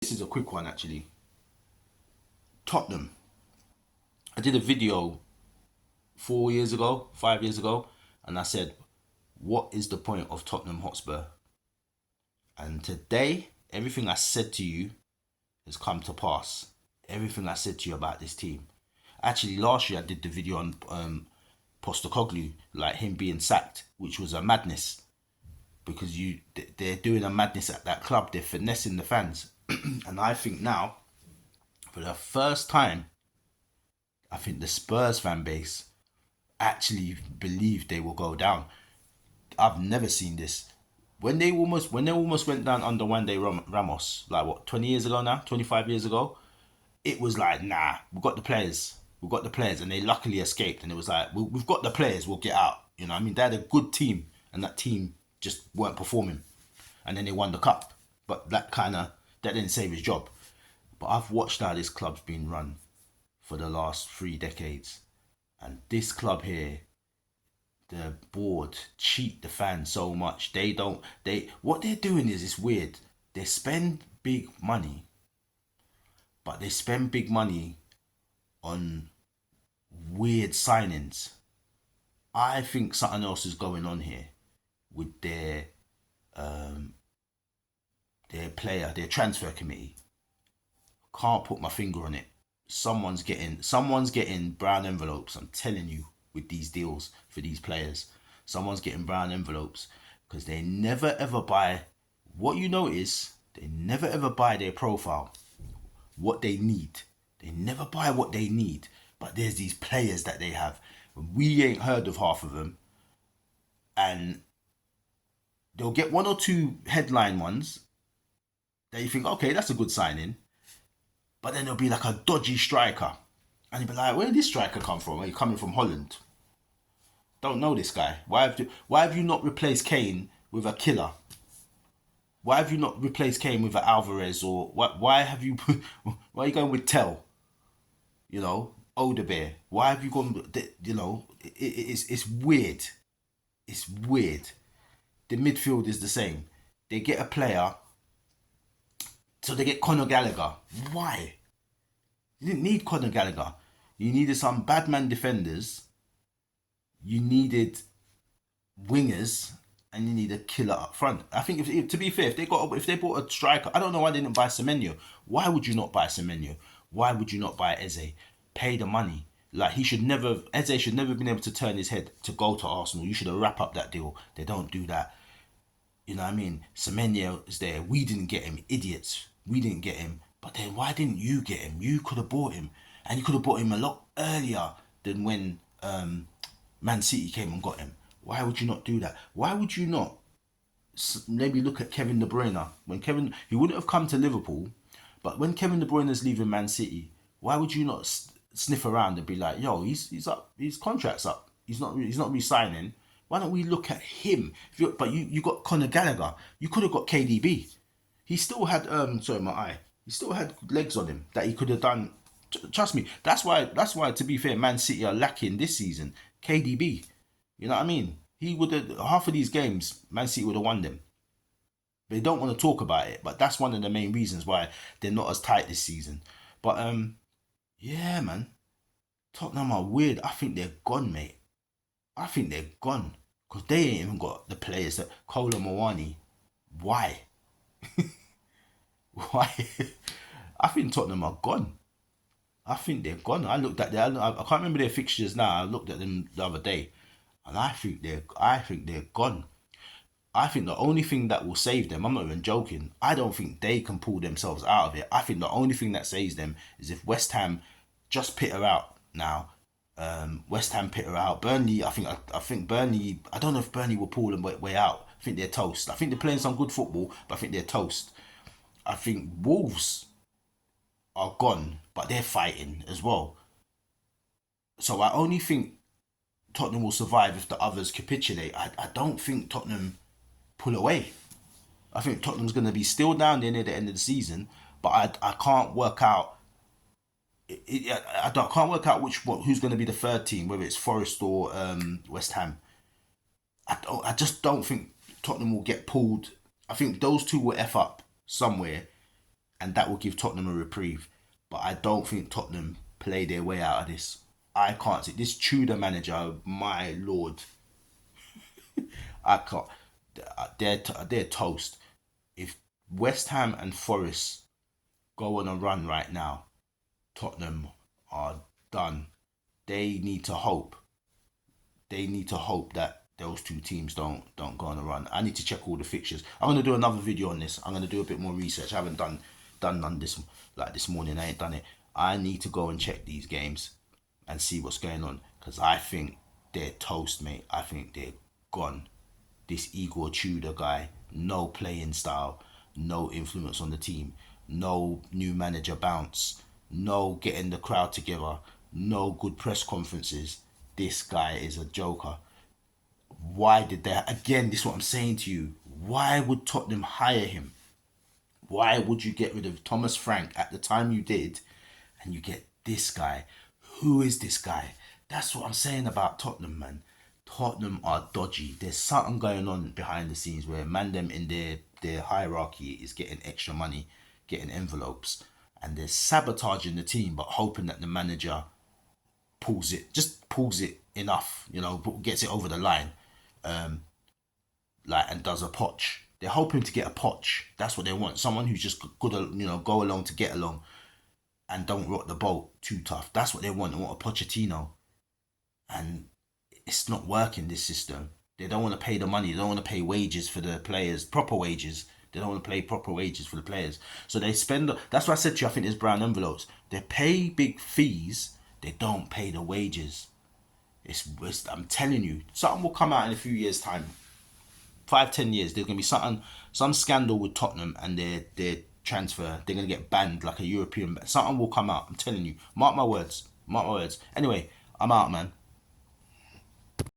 This is a quick one actually. Tottenham. I did a video 4 years ago, 5 years ago, and I said, what is the point of Tottenham Hotspur? And today, everything I said to you has come to pass. Everything I said to you about this team. Actually, last year I did the video on Postecoglou, like him being sacked, which was a madness because they're doing a madness at that club. They're finessing the fans, and I think now, for the first time, I think the Spurs fan base actually believe they will go down. I've never seen this. When they almost went down under Ramos, like what, 20 years ago now, 25 years ago, it was like, nah, we've got the players, and they luckily escaped. And it was like, we've got the players, we'll get out. You know, what I mean, they had a good team, and that team just weren't performing, and then they won the cup. But that didn't save his job. But I've watched how this club's been run for the last 3 decades, and this club here, the board cheat the fans so much. What they're doing is it's weird. They spend big money, but they spend big money on weird signings. I think something else is going on here with their transfer committee. Can't put my finger on it. Someone's getting brown envelopes. I'm telling you, with these deals for these players, someone's getting brown envelopes because they never ever buy. What you notice, they never ever buy their profile, what they need. They never buy what they need. But there's these players that they have. We ain't heard of half of them, and they'll get one or two headline ones that you think, okay, that's a good signing. But then there'll be like a dodgy striker. And you'll be like, where did this striker come from? Are you coming from Holland? Don't know this guy. Why have you not replaced Kane with a killer? Why have you not replaced Kane with an Alvarez? Or why are you going with Tell? You know, Odebear. Why have you gone, you know, it's weird. It's weird. The midfield is the same. They get a player, so they get Conor Gallagher. Why? You didn't need Conor Gallagher. You needed some bad man defenders. You needed wingers, and you need a killer up front. I think, to be fair, if they bought a striker, I don't know why they didn't buy Semenyo. Why would you not buy Semenyo? Why would you not buy Eze? Pay the money. Like, Eze should never have been able to turn his head to go to Arsenal. You should have wrapped up that deal. They don't do that. You know what I mean? Semenyo is there. We didn't get him. Idiots. We didn't get him. But then why didn't you get him? You could have bought him. And you could have bought him a lot earlier than when Man City came and got him. Why would you not do that? Why would you not maybe look at Kevin De Bruyne? He wouldn't have come to Liverpool, but when Kevin De Bruyne is leaving Man City, why would you not sniff around and be like, yo, he's up, his contract's up. He's not re-signing. Why don't we look at him? But you got Conor Gallagher. You could have got KDB. He still had sorry, my eye. He still had legs on him that he could have done. Trust me. That's why. To be fair, Man City are lacking this season. KDB. You know what I mean? He would have, half of these games, Man City would have won them. They don't want to talk about it, but that's one of the main reasons why they're not as tight this season. But yeah, man, Tottenham are weird. I think they're gone, mate. I think they're gone because they ain't even got the players that Kolo Muani. Why? Why? I think Tottenham are gone. I think they're gone. I looked at I can't remember their fixtures now. I looked at them the other day, and I think they're gone. I think the only thing that will save them, I'm not even joking, I don't think they can pull themselves out of it. I think the only thing that saves them is if West Ham just peter out now. West Ham peter out. Burnley, I think Burnley, I don't know if Burnley will pull them way out. I think they're toast. I think they're playing some good football, but I think they're toast. I think Wolves are gone, but they're fighting as well. So I only think Tottenham will survive if the others capitulate. I don't think Tottenham pull away. I think Tottenham's going to be still down there near the end of the season, but I can't work out. I can't work out who's going to be the third team, whether it's Forest or West Ham. I just don't think Tottenham will get pulled. I think those two will F up somewhere, and that will give Tottenham a reprieve. But I don't think Tottenham play their way out of this. I can't see this Tudor manager. My lord, I can't. They're toast. If West Ham and Forest go on a run right now, Tottenham are done. They need to hope. They need to hope that those two teams don't go on a run. I need to check all the fixtures. I'm gonna do another video on this. I'm gonna do a bit more research. I haven't done none this like this morning. I ain't done it. I need to go and check these games and see what's going on because I think they're toast, mate. I think they're gone. This Igor Tudor guy, no playing style, no influence on the team, no new manager bounce, no getting the crowd together, no good press conferences. This guy is a joker. Why did they? Again, this is what I'm saying to you. Why would Tottenham hire him? Why would you get rid of Thomas Frank at the time you did and you get this guy? Who is this guy? That's what I'm saying about Tottenham, man. Tottenham are dodgy. There's something going on behind the scenes where man them in their hierarchy is getting extra money, getting envelopes, and they're sabotaging the team but hoping that the manager pulls it enough, gets it over the line, like and does a potch. They're hoping to get a potch. That's what they want. Someone who's just good, go along to get along and don't rock the boat too tough. That's what they want. They want a Pochettino, and it's not working. This system. They don't want to pay the money. They don't want to pay wages for the players, proper wages. They don't want to pay proper wages for the players. So they spend. That's why I said to you. I think there's brown envelopes. They pay big fees. They don't pay the wages. I'm telling you, something will come out in a few years' time. 5-10 years, there's gonna be some scandal with Tottenham and their transfer. They're gonna get banned like a European. Something will come out. I'm telling you. Mark my words. Mark my words. Anyway, I'm out, man.